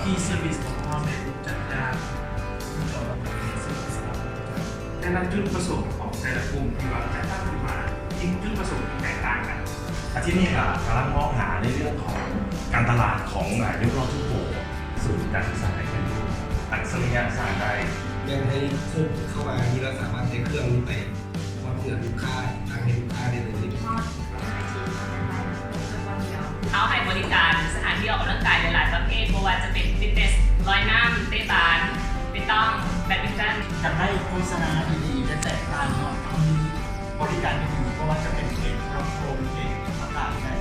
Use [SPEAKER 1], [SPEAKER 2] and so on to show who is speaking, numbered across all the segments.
[SPEAKER 1] key service ของเราในจัดการแต่ละจุดประสงค์ของแต่ละกลุ่มที่เราจะตั้งขึ้นมาจริงจุดประสงค์แตกต่างกัน
[SPEAKER 2] อาที่นี่ค่ะกำลังมองหาในเรื่องของการตลาดของยุโรปทุกโลกสู่การศึกษาในเป็นรูปอักษรยศาสตร์ได้
[SPEAKER 3] ยังให้คุกเข้ามาที่เราสามารถใช้เครื่องนี้ไปมอบเงินลูกค้าทางให้ลูกค้าได้เลย
[SPEAKER 4] เขาให้บริการสถานที่ออกกำลังกายหลายๆประเภทไม่ว่าจะเป็นฟิตเนสลอยน้ำเตะบาสเปตองแบดมินตัน
[SPEAKER 5] อยากให้โฆษณาดีๆและแตกต่างเนาะมีบริการดีๆเพราะว่าจะเป็นเพลงลำโพงเพลงต่างๆแต่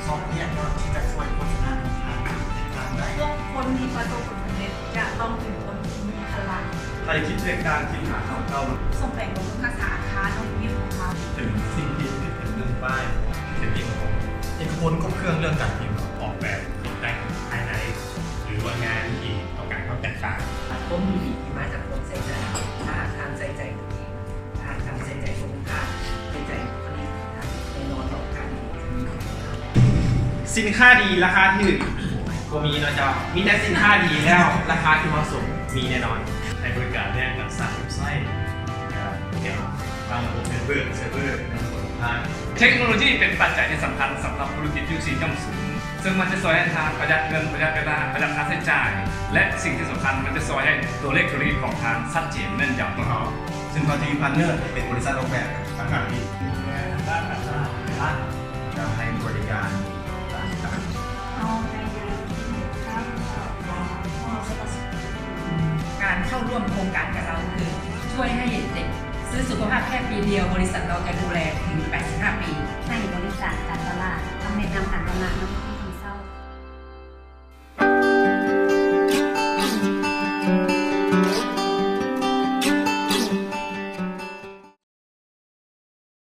[SPEAKER 5] ซอฟต์แวร์ที่จะช่วยโฆษณาทางแตกต่างได้
[SPEAKER 6] พวกคนที่ประสบผลสำเร็จจะต้องเป็นคนที่มีพลัง
[SPEAKER 2] ใครคิดเรื่องการคิดหาของเก่า
[SPEAKER 6] ส่งแบ่งลงภาษาค้าน้องยิ้มของเขา
[SPEAKER 2] ถึงสิ่งที่เป็นเรื่องป้ายเป็นที่ของ
[SPEAKER 1] เอกพลครบเครื่องเรื่องการพิมพ์ออกแบบตกแต่งภายในหรือว่างานที่ต้องการความแตกต่าง
[SPEAKER 7] ต้นมีที่มาจากความใส่ใจถ้าทางใส่ใจตัวเองถ้าทางใส่ใจคนข้างใส่ใจผลิตในนอนต่อการมี
[SPEAKER 1] สินค้าดีราคาถูกก็มีนะจ๊ะมีแต่สินค้าดีแล้วราคาที่เหมาะสมมีแน่นอน
[SPEAKER 2] ให้บริการแรกกับสร้างเว็บไซต์เกี่ยวกับวางระบบเซิร์ฟเวอร์ในส่วนทาง
[SPEAKER 8] เทคโนโลยีเป็นปัจจัยที่สำคัญสำหรับธุรกิจยุค 4.0 ซึ่งมันจะช่วยให้ทางประหยัดเงินประหยัดเวลาประหยัดค่าใช้จ่ายและสิ่งที่สำคัญมันจะช่วยให้ตัวเลขธุรกิจของทางชัดเจนแม่นยำของเขา
[SPEAKER 3] ซึ่งพอทีพันเนอร์เป็นบริษัทออกแบบต่างๆที่
[SPEAKER 5] ด้านการตลาด
[SPEAKER 3] จะให้บริการต่าง
[SPEAKER 4] การเข้าร่วมโครงการกับเราคือช่วยให้เด็กซื้อสุขภาพแค่ปีเดียวบริษัทเราจะดูแลถึง 85 ปี
[SPEAKER 6] ให้บริการการตลาดทำแนะนำการตลาด